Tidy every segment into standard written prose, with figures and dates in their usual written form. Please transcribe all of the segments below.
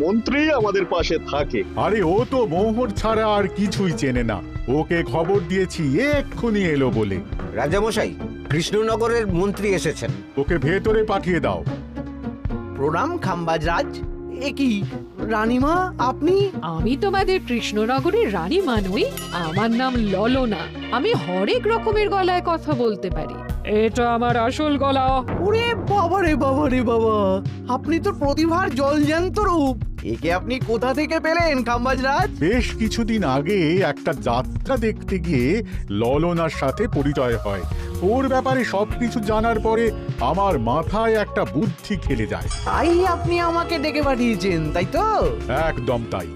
মন্ত্রী আমাদের পাশে থাকে। আরে ও তো মোহর ছাড়া আর কিছুই চেনে না। ওকে খবর দিয়েছি এক্ষুনি এলো বলে। রাজামশাই, কৃষ্ণনগরের মন্ত্রী এসেছেন। ওকে ভেতরে পাঠিয়ে দাও। প্রণাম খাম্বাজ রাজ। এ কি রানীমা, আপনি? আমি তোমাদের কৃষ্ণনগরের রানীমা নই, আমার নাম ললনা। আমি হরেক রকমের গলায় কথা বলতে পারি। এটা আমার আসল গলা। ওরে বাবা রে বাবা রে বাবা, আপনি তো প্রতিভার জলজ্যান্ত রূপ। একে আপনি কোথা থেকে পেলেন খাম্বাজ রাজ? বেশ কিছুদিন আগে একটা যাত্রা দেখতে গিয়ে ললনার সাথে পরিচয় হয়। ওর ব্যাপারে সবকিছু জানার পরে আমার মাথায় একটা বুদ্ধি খেলে যায়। তাই আপনি আমাকে ডেকে পাঠিয়েছেন, তাই তো? একদম তাই।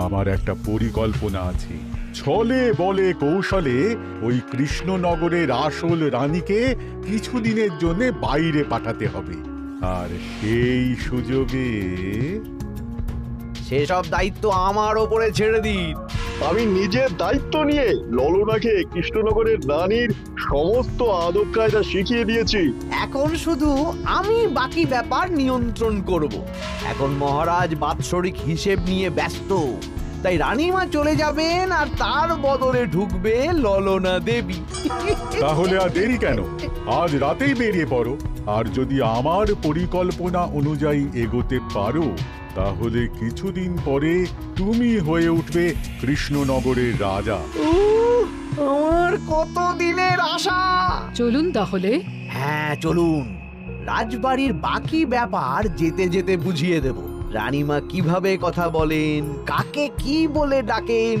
আমার একটা পরিকল্পনা আছে। ছলে বলে কৌশলে ওই কৃষ্ণনগরের আসল রানীকে কিছুদিনের জন্য বাইরে পাঠাতে হবে, আর সেই সুযোগে সেসব দায়িত্ব আমার ওপরে ছেড়ে দিন। আমি নিজের দায়িত্ব নিয়ে ললনাকে কৃষ্ণনগরের রানীর সমস্ত আদব কায়দা শিখিয়ে দিয়েছি। এখন শুধু আমি বাকি ব্যাপার নিয়ন্ত্রণ করব। এখন মহারাজ বাৎসরিক হিসেব নিয়ে ব্যস্ত, তাই রানীমা চলে যাবেন আর তার বদলে ঢুকবে ললনা দেবী। তাহলে আর দেরি কেন? আজ রাতেই বেরিয়ে পড়ো। আর যদি আমার পরিকল্পনা অনুযায়ী এগোতে পারো, তাহলে কিছুদিন পরে তুমি হয়ে উঠবে কৃষ্ণনগরের রাজা। আমার কত দিনের আশা। চলুন তাহলে। হ্যাঁ চলুন। রাজবাড়ির বাকি ব্যাপার যেতে যেতে বুঝিয়ে দেব। রানীমা কিভাবে কথা বলেন, কাকে কি বলে ডাকেন,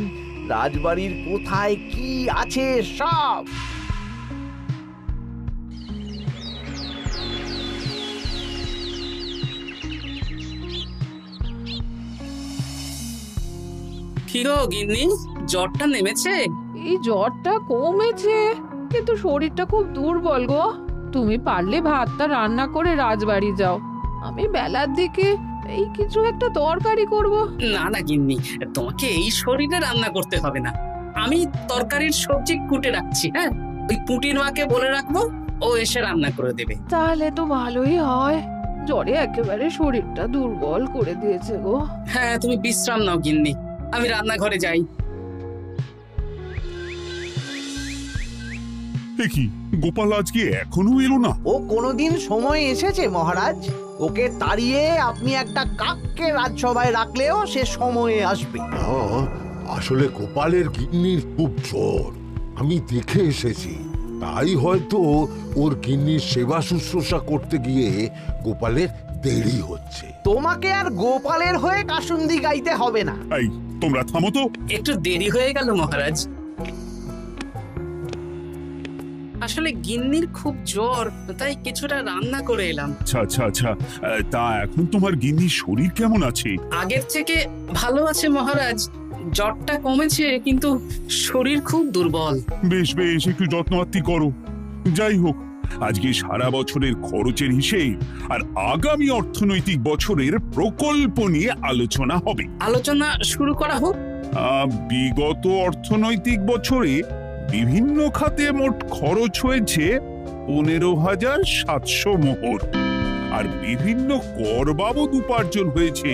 রাজবাড়ির কোথায় কি আছে সব। কি গো গিন্নি, জ্বরটা নেমেছে? এই জ্বরটা কমেছে, কিন্তু শরীরটা খুব দুর্বল গো। তুমি পারলে ভাতটা রান্না করে রাজবাড়ি যাও, আমি বেলার দিকে এই কিছু একটা তরকারি করব। না না গিন্নি, তোমাকে এই শরীরে রান্না করতে হবে না। আমি তরকারির সবজি কুটে রাখছি। হ্যাঁ, ওই পুটির মাকে বলে রাখবো, ও এসে রান্না করে দেবে। তাহলে তো ভালোই হয়। জ্বরে একেবারে শরীরটা দুর্বল করে দিয়েছে গো। হ্যাঁ, তুমি বিশ্রাম নাও গিন্নি, আমি রান্নাঘরে যাই। কি গোপাল আজকে এখনো এলো না? ও কোনোদিন সময় এসেছে মহারাজ? ওকে তাড়িয়ে আপনি একটা কাককে রাজসভায় রাখলেও সে সময়ে আসবে। আসলে গোপালের গিন্নির খুব জ্বর, আমি দেখে এসেছি। তাই হয়তো ওর গিন্নির সেবা শুশ্রূষা করতে গিয়ে গোপালের দেরি হচ্ছে। তোমাকে আর গোপালের হয়ে কাসুন্দি গাইতে হবে না। এই তোমরা থামো তো। একটু দেরি হয়ে গেল মহারাজ। আসলে গিন্নির খুব জ্বর, তাই কিছুটা রান্না করে এলাম। আচ্ছা আচ্ছা আচ্ছা, তা এখন তোমার গিন্নির শরীর কেমন আছে? আগের থেকে ভালো আছে মহারাজ, জ্বরটা কমেছে, কিন্তু শরীর খুব দুর্বল। বেশ বেশ, একটু যত্নআত্তি করো। যাই হোক, আজকে সারা বছরের খরচের হিসেব আর আগামী অর্থনৈতিক বছরের প্রকল্প নিয়ে আলোচনা হবে। আলোচনা শুরু করা হোক। বিগত অর্থনৈতিক বছরে বিভিন্ন খাতে মোট খরচ হয়েছে 15,700 মোহর, আর বিভিন্ন কর বাবদ উপার্জন হয়েছে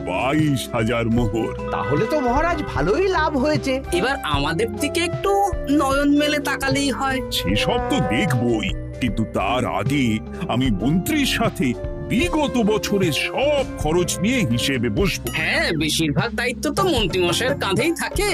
22,000 মোহর। তাহলে তো মহারাজ ভালোই লাভ হয়েছে। এবার আমাদের দিকে একটু নয়ন মেলে তাকালেই হয়। সেসব তো দেখবই, কিন্তু তার আগে আমি মন্ত্রীর সাথে বিগত বছরের সব খরচ নিয়ে হিসেবে বসবো। হ্যাঁ, বেশিরভাগ দায়িত্ব তো মন্ত্রী মশাইয়ের কাঁধেই থাকে,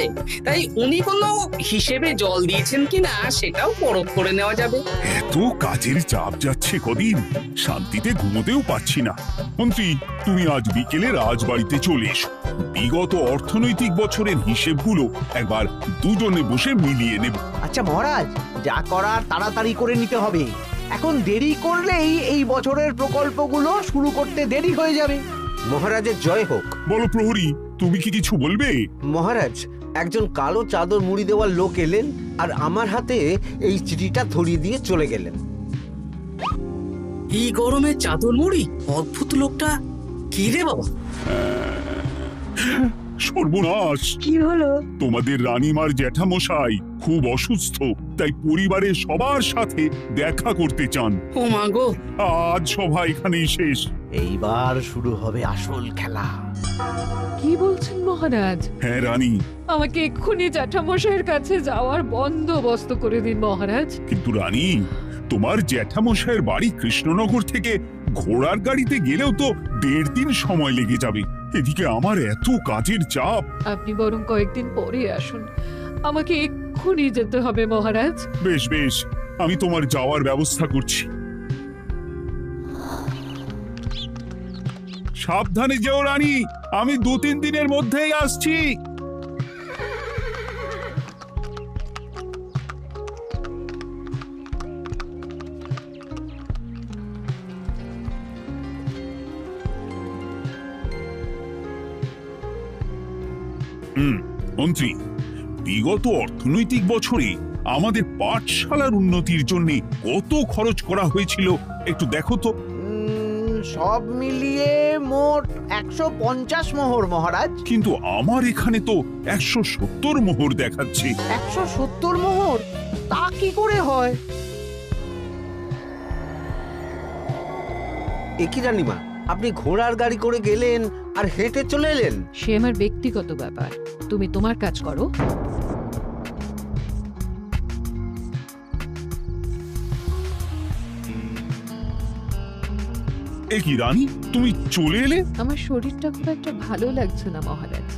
তাই উনি কোনো হিসেবে জল দিয়েছেন কিনা সেটাও পরখ করে নেওয়া যাবে। এত কাজের চাপ যাচ্ছে কদিন, শান্তিতে ঘুমোতেও পাচ্ছি না। মন্ত্রী, তুমি আজ বিকেলে রাজবাড়িতে চলে এসো। বিগত অর্থনৈতিক বছরের হিসেবগুলো একবার দুজনে বসে মিলিয়ে নেব। আচ্ছা মহারাজ, যা করার তাড়াতাড়ি করে নিতে হবে। এখন দেরি করলেই এই বছরের প্রকল্পগুলো শুরু করতে দেরি হয়ে যাবে। মহারাজের জয় হোক। বলো প্রহরী, তুমি কি কিছু বলবে? মহারাজ, একজন কালো চাদর মুড়ি দেওয়ার লোক এলেন আর আমার হাতে এই চিঠিটা ধরিয়ে দিয়ে চলে গেলেন। এই গরমে চাদর মুড়ি? অদ্ভুত লোকটা। কি রে বাবা? সর্বনাশ! কি হলো? তোমাদের রানীমার জ্যাঠামশাই খুব অসুস্থ, তাই পরিবারের সবার সাথে দেখা করতে চান। ও মা গো! আজ সভা এখানেই শেষ। এইবার শুরু হবে আসল খেলা। কি বলছেন মহারাজ? হ্যাঁ রানী, আমাকে এক্ষুনি জ্যাঠামশাইয়ের কাছে যাওয়ার বন্দোবস্ত করে দিন মহারাজ। কিন্তু রানী, তোমার জ্যাঠামশাইয়ের বাড়ি কৃষ্ণনগর থেকে ঘোড়ার গাড়িতে গেলেও তো 1.5 দিন সময় লেগে যাবে। এদিকে আমার এত কাজের চাপ। আপনি বরং কয়েকদিন পরে আসুন, আমাকে এক্ষুনি যেতে হবে মহারাজ। বেশ বেশ, আমি তোমার যাওয়ার ব্যবস্থা করছি। সাবধানে যেও রানী, আমি 2-3 দিনের মধ্যেই আসছি। মন্ত্রী, বিগত অর্থনৈতিক বছরে আমাদের পাঠশালার উন্নতির জন্য কত খরচ করা হয়েছিল একটু দেখো তো। সব মিলিয়ে মোট 150 মোহর মহারাজ। কিন্তু আমার এখানে তো 170 মোহর দেখাচ্ছে। 170 মোহর? তা কি করে হয়? একই রানীমা, আপনি ঘোড়ার গাড়ি করে গেলেন আর হেঁটে চলে এলেন? সে আমার ব্যক্তিগত ব্যাপার, তুমি তোমার কাজ করো। এ কি রানী, তুমি চলে এলে? আমার শরীরটা খুব একটা ভালো লাগছে না মহারাজ,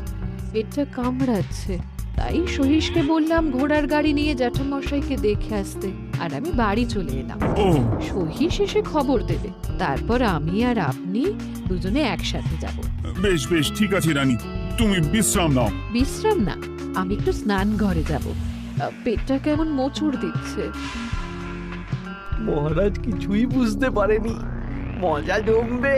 পেটটা কামড়াচ্ছে। তাই সহিশকে বললাম ঘোড়ার গাড়ি নিয়ে জ্যাঠামশাইকে দেখে আসতে, আর আমি বাড়ি চলে এলাম। ও, সহিশ এসে খবর দেবে, তারপর আমি আর আপনি দুজনে একসাথে যাব। বেশ বেশ, ঠিক আছে রানী, তুমি বিশ্রাম নাও। বিশ্রাম না, আমি একটু স্নান ঘরে যাব। পেটটা কেমন মোচড় দিচ্ছে। মহারাজ কিছুই বুঝতে পারেনি, মজা জমবে।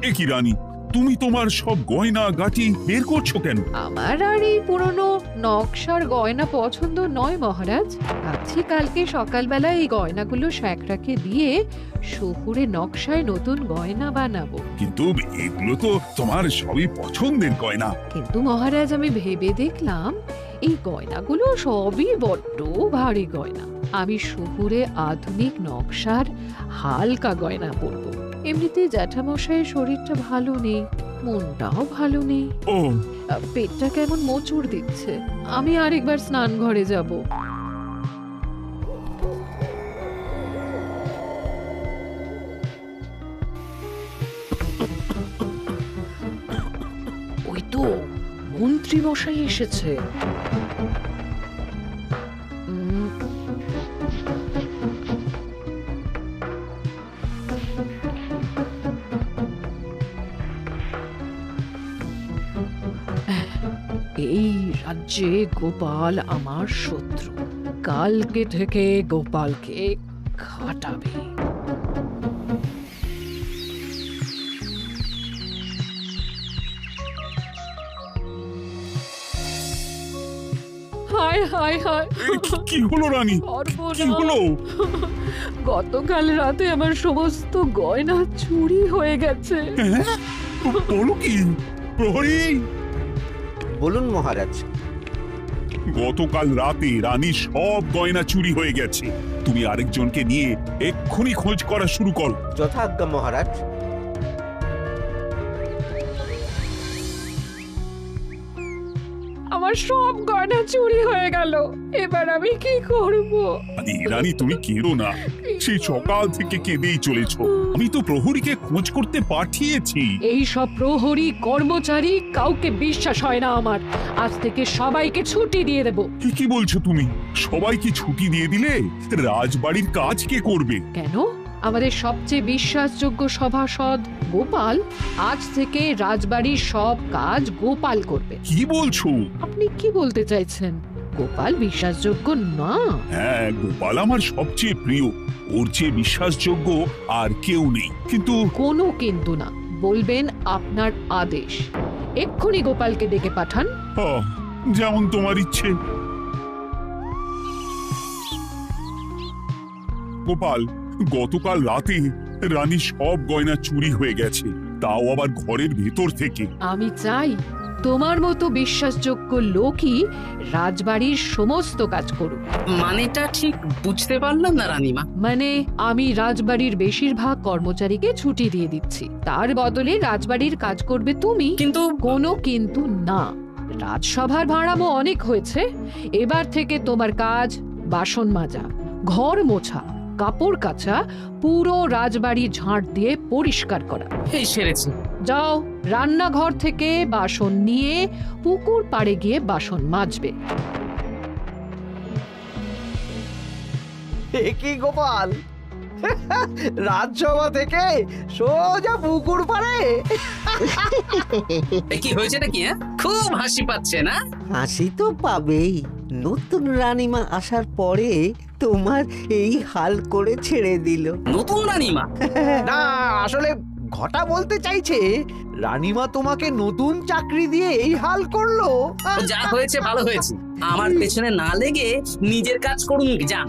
এ কি রানী, তুমি তোমার সব গয়না গাটি বের করছো কেন? আমার আর এই পুরনো নকশার গয়না পছন্দ নয় মহারাজ। ভাবছি কালকে সকালবেলা এই গয়নাগুলো শ্যাকরাকে দিয়ে শহুরে নকশায় নতুন গয়না বানাবো। কিন্তু এগুলো তো তোমার সবই পছন্দের গয়না। কিন্তু মহারাজ, আমি ভেবে দেখলাম এই গয়নাগুলো সবই বড্ড ভারী গয়না। আমি শহুরে আধুনিক নকশার হালকা গয়না পরবো। এমনিতে জ্যাঠামশাইয়ের শরীরটা ভালো নেই, মনটাও ভালো নেই, ও, পেটটা কেমন মোচড় দিচ্ছে। আমি আরেকবার স্নান ঘরে যাব। ওই তো মন্ত্রী মশাই এসেছে। এই রাজ্যে গোপাল আমার শত্রু, কালকে থেকে গোপালকে খাটাবে। হায় হায় হায়, কি হলো রানী, কি হলো? গতকাল রাতে আমার সমস্ত গয়না চুরি হয়ে গেছে। বলো কি প্রহরী? বলুন মহারাজ। গতকাল রাতে রানীর সব গয়না চুরি হয়ে গেছে। তুমি আরেকজনকে নিয়ে এক্ষুনি খোঁজ করা শুরু করো। যথাজ্ঞা মহারাজ। আমার সব গয়না চুরি হয়ে গেল, এবার আমি কি করব? রানী তুমি কেঁদো না, সেই সকাল থেকে কেঁদেই চলেছো। আমি তো প্রহরীকে খোঁজ করতে পাঠিয়েছি। এই সব প্রহরী কর্মচারী কাউকে বিশ্বাস হয় না আমার। আজ থেকে সবাইকে ছুটি দিয়ে দেব। কি বলছো তুমি? সবাইকে ছুটি দিয়ে দিলে রাজবাড়ির কাজ কে করবে? কেন? আমাদের সবচেয়ে বিশ্বাসযোগ্য সভাসদ গোপাল আজ থেকে রাজবাড়ির সব কাজ গোপাল করবে। কি বলছো? আপনি কি বলতে চাইছেন? গোপাল বিশ্বাসযোগ্য না? হ্যাঁ, গোপাল আমার সবচেয়ে প্রিয়। ওর চেয়ে বিশ্বাসযোগ্য আর কেউ নেই। কিন্তু কোনো কিন্তু না, বলবেন আপনার আদেশ। এক্ষুনি গোপালকে ডেকে পাঠান। যেমন তোমার ইচ্ছে। গোপাল, গতকাল রাতে রানী সব গয়না চুরি হয়ে গেছে, তাও আবার ঘরের ভেতর থেকে। আমি চাই তোমার মতো বিশ্বাসযোগ্য লোকই রাজবাড়ির সমস্ত কাজ করুক। মানেটা ঠিক বুঝতে পারলাম না রানীমা। মানে আমি রাজবাড়ির বেশিরভাগ কর্মচারীকে ছুটি দিয়ে দিচ্ছি, তার বদলে রাজবাড়ির কাজ করবে তুমি। কিন্তু কোনো কিন্তু না, রাজসভার ভাড়ামো অনেক হয়েছে। এবার থেকে তোমার কাজ বাসন মাজা, ঘর মোছা, কাপড় কাচা, পুরো রাজবাড়ি ঝাঁট দিয়ে পরিষ্কার করা। এই সেরেছি। যাও, রান্নাঘর থেকে বাসন নিয়ে পুকুর পাড়ে গিয়ে বাসন মাজবে। এ কি গোপাল, রাজসভা থেকে সোজা পুকুর পাড়ে? কি হয়েছে নাকি? খুব হাসি পাচ্ছে না? হাসি তো পাবেই, নতুন রানীমা আসার পরে তোমার এই হাল করে ছেড়ে দিল। নতুন রানীমা? না, আসলে ঘটা বলতে চাইছে রানীমা তোমাকে নতুন চাকরি দিয়ে এই হাল করলো। যা হয়েছে ভালো হয়েছে, আমার পেছনে না লেগে নিজের কাজ করুন যান।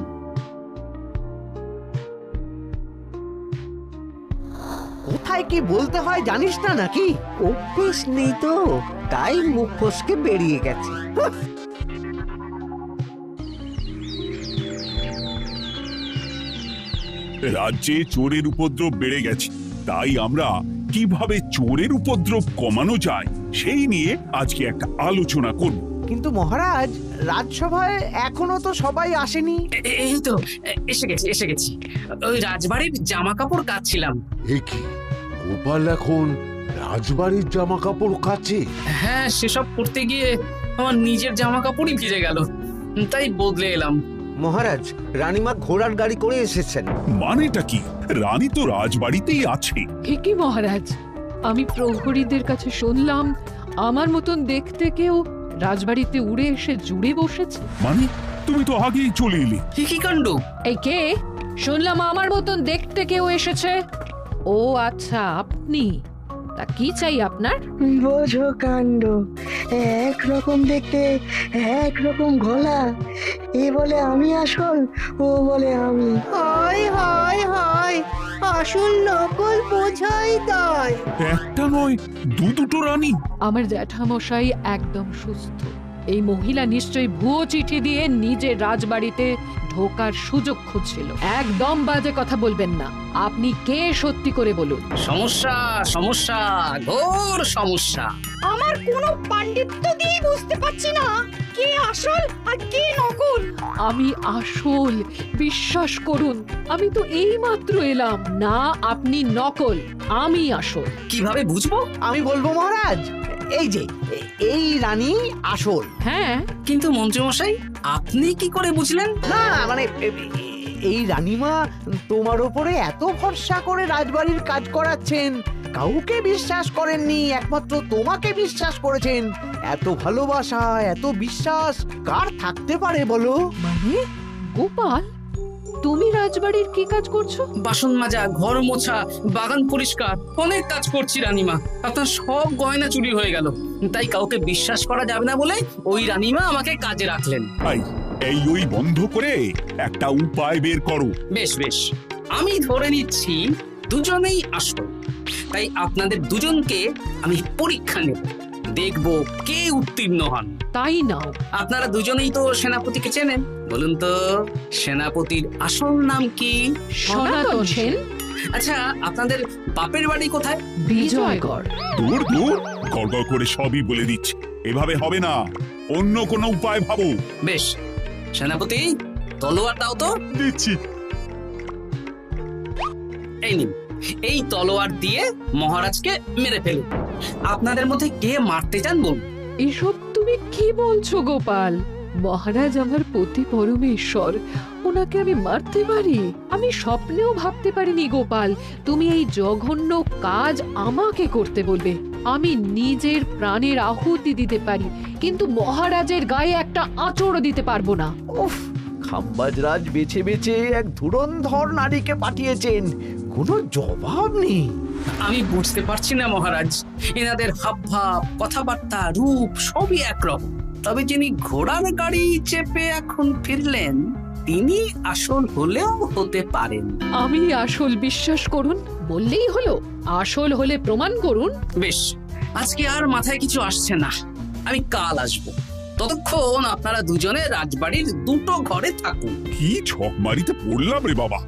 কোথায় কি বলতে হয় জানিস না নাকি? অভ্যেস নেই তো, তাই মুখ ফসকে বেরিয়ে গেছে। রাজ্যে চোরের উপদ্রব বেড়ে গেছে, তাই আমরা কিভাবে চোরের উপদ্রব কমানো যায় সেই নিয়ে আজকে একটা আলোচনা করব। কিন্তু মহারাজ, রাজসভায় এখনো তো সবাই আসেনি। এই তো এসে গেছি। ওই রাজবাড়ির জামা কাপড় কাচ্ছিলাম। এ কি, গোপাল এখন রাজবাড়ির জামা কাপড় কাচে? হ্যাঁ, সেসব করতে গিয়ে আমার নিজের জামা কাপড়ই ভিজে গেল, তাই বদলে এলাম। মহারাজ, রানীমা ঘোড়ার গাড়ি করে এসেছেন। মানেটা কি? রানী তো রাজবাড়িতেই আছে। কি মহারাজ, আমি প্রহরীদের কাছে শুনলাম আমার মতন দেখতে কেউ রাজবাড়িতে উড়ে এসে জুড়ে বসেছে। মানে তুমি তো আগেই চলে এলে। কি কাণ্ড! এই কে? শুনলাম আমার মতন দেখতে কেউ এসেছে। ও আচ্ছা, আপনি। তা কি চাই আপনার? বোঝো কাণ্ড, একরকম দেখতে একরকম গলা। এ বলে আমি আসল, ও বলে আমি। হয় হয় হয়, আসল নকল বোঝাই দায়। একটা নয়, দুটো রানী। আমার জ্যাঠামশাই একদম সুস্থ। এই মহিলা নিশ্চয়ই ভুয়ো চিঠি দিয়ে নিজের রাজবাড়িতে ঢোকার সুযোগ খুঁজছিল। একদম বাজে কথা বলবেন না। আপনি কে সত্যি করে বলুন। সমস্যা, ঘোর সমস্যা। আমার কোনো পাণ্ডিত্য দিয়ে বুঝতে পারছি না কে আসল আর কে নকল। আমি আসল, বিশ্বাস করুন। আমি তো এই মাত্র এলাম। না, আপনি নকল, আমি আসল। কিভাবে বুঝবো? আমি বলবো মহারাজ, এই যে এই রানী আসল। হ্যাঁ, কিন্তু মন্ত্রীমশাই, আপনি কি করে বুঝলেন? না মানে এই রানীমা তোমার উপরে এত ভরসা করে রাজবাড়ির কাজ করাচ্ছেন, কাউকে বিশ্বাস করেননি, একমাত্র তোমাকে বিশ্বাস করেছেন। এত ভালোবাসা, এত বিশ্বাস কার থাকতে পারে বলো? মানে গোপাল, তুমি রাজবাড়ির কি কাজ করছো? বাসন মাজা, ঘর মোছা, বাগান পরিষ্কার, অনেক কাজ করছি রানীমা। আপনার সব গয়না চুরি হয়ে গেল, তাই কাউকে বিশ্বাস করা যাবে না বলে ওই রানীমা আমাকে কাজে রাখলেন। ওই বন্ধ করে একটা উপায় বের করো। বেশ, আমি ধরে নিচ্ছি দুজনেই আসল। তাই আপনাদের দুজনকে আমি পরীক্ষা নেব, দেখবো কে উত্তীর্ণ হন। তাই নাও। আপনারা দুজনেই তো সেনাপতিকে চেনেন, বলুন তো সেনাপতির আসল নাম কি? সনাতন সেন। আচ্ছা, আপনাদের বাপের বাড়ি কোথায়? বিজয়গড়। দূর গড়গড় করে সবই বলে দিচ্ছে। এভাবে হবে না, অন্য কোনো উপায় ভাবো। বেশ, সেনাপতি তলোয়ার দাও তো। দিচ্ছি। এই নিন, এই তলোয়ার দিয়ে মহারাজকে মেরে ফেলুন। আপনাদের মধ্যে কে মারতে চান বলুন। এসব তুমি কি বলছো গোপাল? মহারাজ আমার পতি পরমেশ্বর, ওনাকে আমি মারতে পারি? আমি স্বপ্নেও ভাবতে পারিনি গোপাল তুমি এই জঘন্য কাজ আমাকে করতে বলবে। আমি নিজের প্রাণের আহুতি দিতে পারি, কিন্তু মহারাজের গায়ে একটা আঁচড়ও দিতে পারবো না। উফ, খাম্বাজরাজ বেছে বেছে এক ধুরন্ধর নারীকে পাঠিয়েছেন, কোনো জবাব নেই। আমি বুঝতে পারছি না মহারাজ, এনাদের হাবভাব, কথাবার্তা, রূপ সবই একরকম। তবে যিনি ঘোড়ার গাড়ি চেপে এখন ফিরলেন, তিনি আসল হলেও হতে পারেন। আমি আসল, বিশ্বাস করুন। বললেই হলো? আসল হলে প্রমাণ করুন। বেশ, আজকে আর মাথায় কিছু আসছে না, আমি কাল আসবো। ততক্ষণ আপনারা দুজনে রাজবাড়ির দুটো ঘরে থাকুন। কি ছক মারিতে পড়লাম রে বাবা।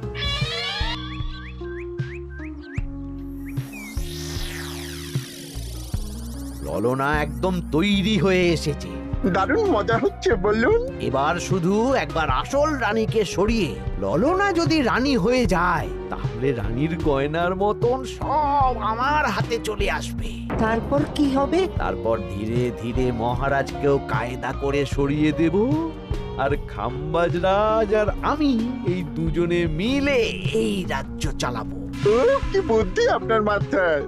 ললনা একদম তৈরি হয়ে এসেছে। দারুণ মজা হচ্ছে বলুন। এবার শুধু একবার আসল রানীকে সরিয়ে ললনা যদি রানী হয়ে যায়, তাহলে রানীর গয়নার মতন সব আমার হাতে চলে আসবে। তারপর কি হবে? তারপর ধীরে ধীরে মহারাজকেও কায়দা করে সরিয়ে দেব, আর খাম্বাজ রাজ আর আমি এই দুজনে মিলে এই রাজ্য চালাবো। ও, কি বুদ্ধি আপনার মাথায়।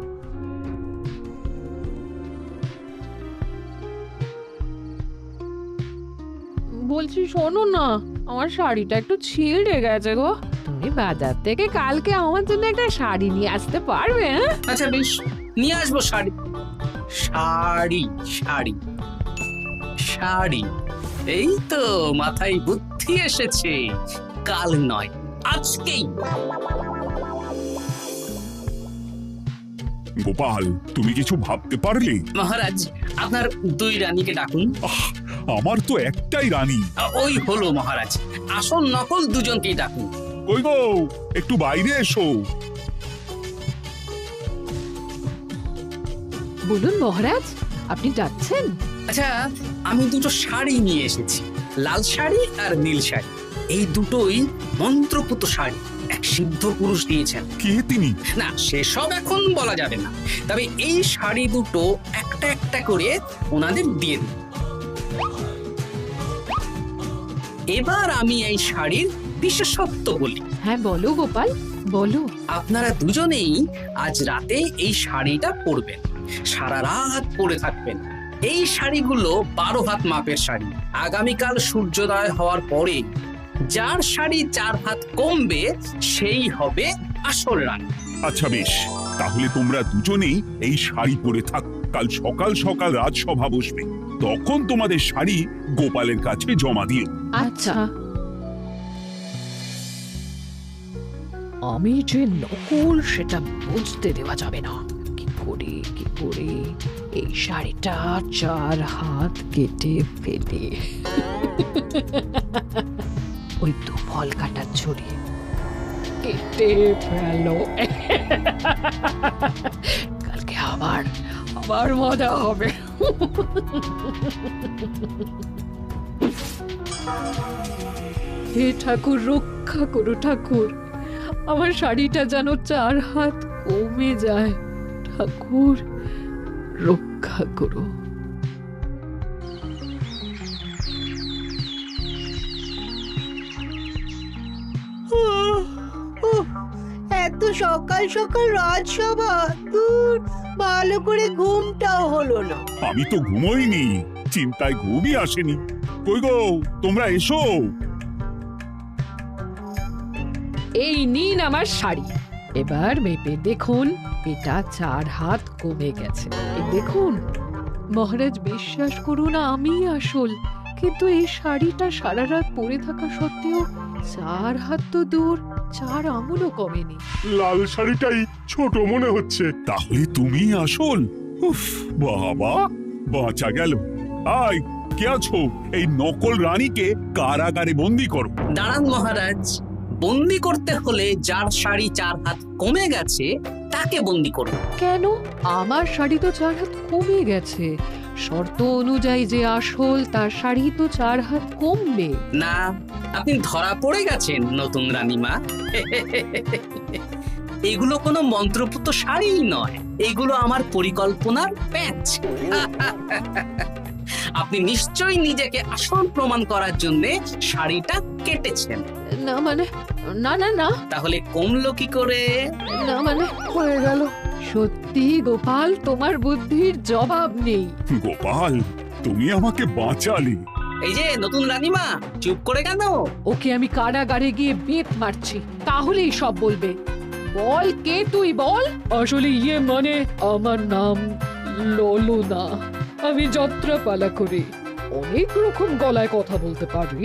বলছি শোনো না, আমার শাড়িটা একটু ছিঁড়ে গেছে গো। তুমি বাজার থেকে কালকে আমার জন্য একটা শাড়ি নিয়ে আসতে পারবে? হ্যাঁ, আচ্ছা বেশ, নিয়ে আসবো শাড়ি। শাড়ি শাড়ি শাড়ি, এই তো মাথায় বুদ্ধি এসেছে। কাল নয়, আজকেই। গোপাল, তুমি কিছু ভাবতে পারলে? মহারাজ, আপনার দুই রানীকে ডাকুন। আমার তো একটাই রানী। ওই হলো মহারাজ, আসল নকল দুজনকেই ডাকুন। কই গো, একটু বাইরে এসো। বলুন মহারাজ, আপনি যাচ্ছেন? আচ্ছা, আমি দুটো শাড়ি নিয়ে এসেছি, লাল শাড়ি আর নীল শাড়ি। এই দুটোই মন্ত্রপুত শাড়ি, এক সিদ্ধ পুরুষ দিয়েছেন। কে তিনি? না, সেসব এখন বলা যাবে না, তবে এই শাড়ি দুটো একটা একটা করে ওনাদের দিয়ে দিন। এবার আমি এই শাড়ির বিশেষত্ব বলি। হ্যাঁ বলো গোপাল, বলো। আপনারা দুজনেই আজ রাতে এই শাড়িটা পরবেন, সারা রাত পরে থাকবেন। এই শাড়িগুলো 12 হাত মাপের শাড়ি। আগামীকাল সূর্যোদয় হওয়ার পরে যার শাড়ি 4 হাত কমবে সেই হবে আসল রানী। আচ্ছা বেশ, তাহলে তোমরা দুজনেই এই শাড়ি পরে থাক। কাল সকাল সকাল রাজসভা বসবে, তখন তোমাদের শাড়ি গোপালের কাছে জমা দিও। আচ্ছা। আমি যে নকল সেটা বুঝতে দেওয়া যাবে না। কি করে এই শাড়িটা 4 হাত কেটে ফেলে ওই দু ফল কাটার ছড়ি কেটে ফেলো। কালকে আবার মজা হবে। হে ঠাকুর, রক্ষা করো ঠাকুর, আমার শাড়িটা যেন 4 হাত কমে যায়। ঠাকুর রক্ষা করো। এত সকাল সকাল রাজসভা, দূর, ভালো করে ঘুমটাও হলো না। আমি তো ঘুমোইনি, চিন্তায় ঘুমই আসেনি। কই গো, তোমরা এসো। এই নিন আমার শাড়ি, এবার মেপে দেখুন এটা 4 হাত কমে গেছে। এই দেখুন মহারাজ, বিশ্বাস করুন আমি আসল, কিন্তু এই শাড়িটা সারা রাত পরে থাকা সত্ত্বেও 4 হাত তো দূর, 4 আঙুলও কমেনি। লাল শাড়িটাই ছোট মনে হচ্ছে। তাহলে তুমি আসল? উফ, বাবা, বাঁচা গেল। আয়, কে আছো? এই নকল রানীকে কারাগারে বন্দি করো। দাঁড়ান মহারাজ, বন্দি করতে হলে যার শাড়ি 4 হাত কমে গেছে তাকে বন্দি করুন। কেন? আমার শাড়ি তো 4 হাত কমে গেছে। শর্ত অনুযায়ী যে আসল তার শাড়ি তো 4 হাত কমবে না। আপনি ধরা পড়ে গেছেন নতুন রানীমা। এগুলো কোনো মন্ত্রপুত শাড়ি নয়, এগুলো আমার পরিকল্পনার প্যাচ। আপনি নিশ্চয়ই নিজেকে আসল প্রমাণ করার জন্য শাড়িটা কেটেছেন। না মানে, না না না। তাহলে কমলো কি করে? না মানে, হয়ে গেল। সত্যি গোপাল, তোমার বুদ্ধির জবাব নেই। গোপাল, তুমি আমাকে বাঁচালে। এই যে নতুন রানীমা, চুপ করে কেন? ওকে আমি কারাগারে গিয়ে বেত মারছি, তাহলেই সব বলবে। বল, কে তুই বল। আসলে মানে আমার নাম ললনা। আমি যাত্রাপালা করি, অনেক রকম গলায় কথা বলতে পারি।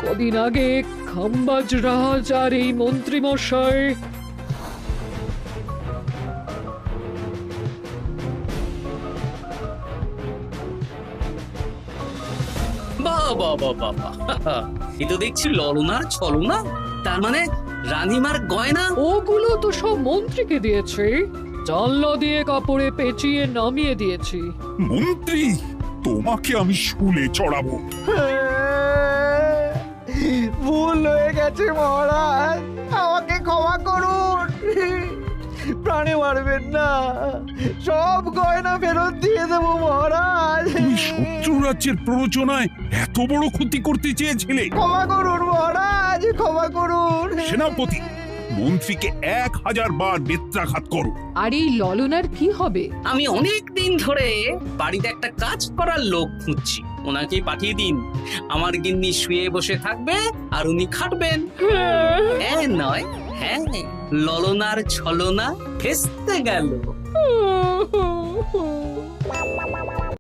কদিন আগে খাম্বাজ রাজ আর এই মন্ত্রী মশাই বাবা বাবা, এ তো দেখছি ললনার ছলনা। তার মানে রানীমার গয়না? ওগুলো তো সব মন্ত্রীকে দিয়েছে, জানলা দিয়ে কাপড়ে পেঁচিয়ে নামিয়ে দিয়েছি। মন্ত্রী, তোমাকে আমি শুলে চড়াবো। ভুল হয়ে গেছে মহারাজ, আমাকে ক্ষমা করুন। প্রাণে মারবেন না, সব গয়না ফেরত দিয়ে দেবো মহারাজ। তুমি শত্রু রাজ্যের প্ররোচনায় এত বড় ক্ষতি করতে চেয়েছিলে? ক্ষমা করুন মহারাজ, ক্ষমা করুন। সেনাপতি, মন্ত্রীকে 1000 বার বেত্রাঘাত করো। আর এই ললনার কি হবে? আমি অনেক দিন ধরে বাড়িতে একটা কাজ করার লোক খুঁজছি, ওনাকে পাঠিয়ে দিন। আমার গিন্নি শুয়ে বসে থাকবে আর উনি খাটবেন। হ্যাঁ নয়, হ্যাঁ, ললনার ছলনা ভেস্তে গেল।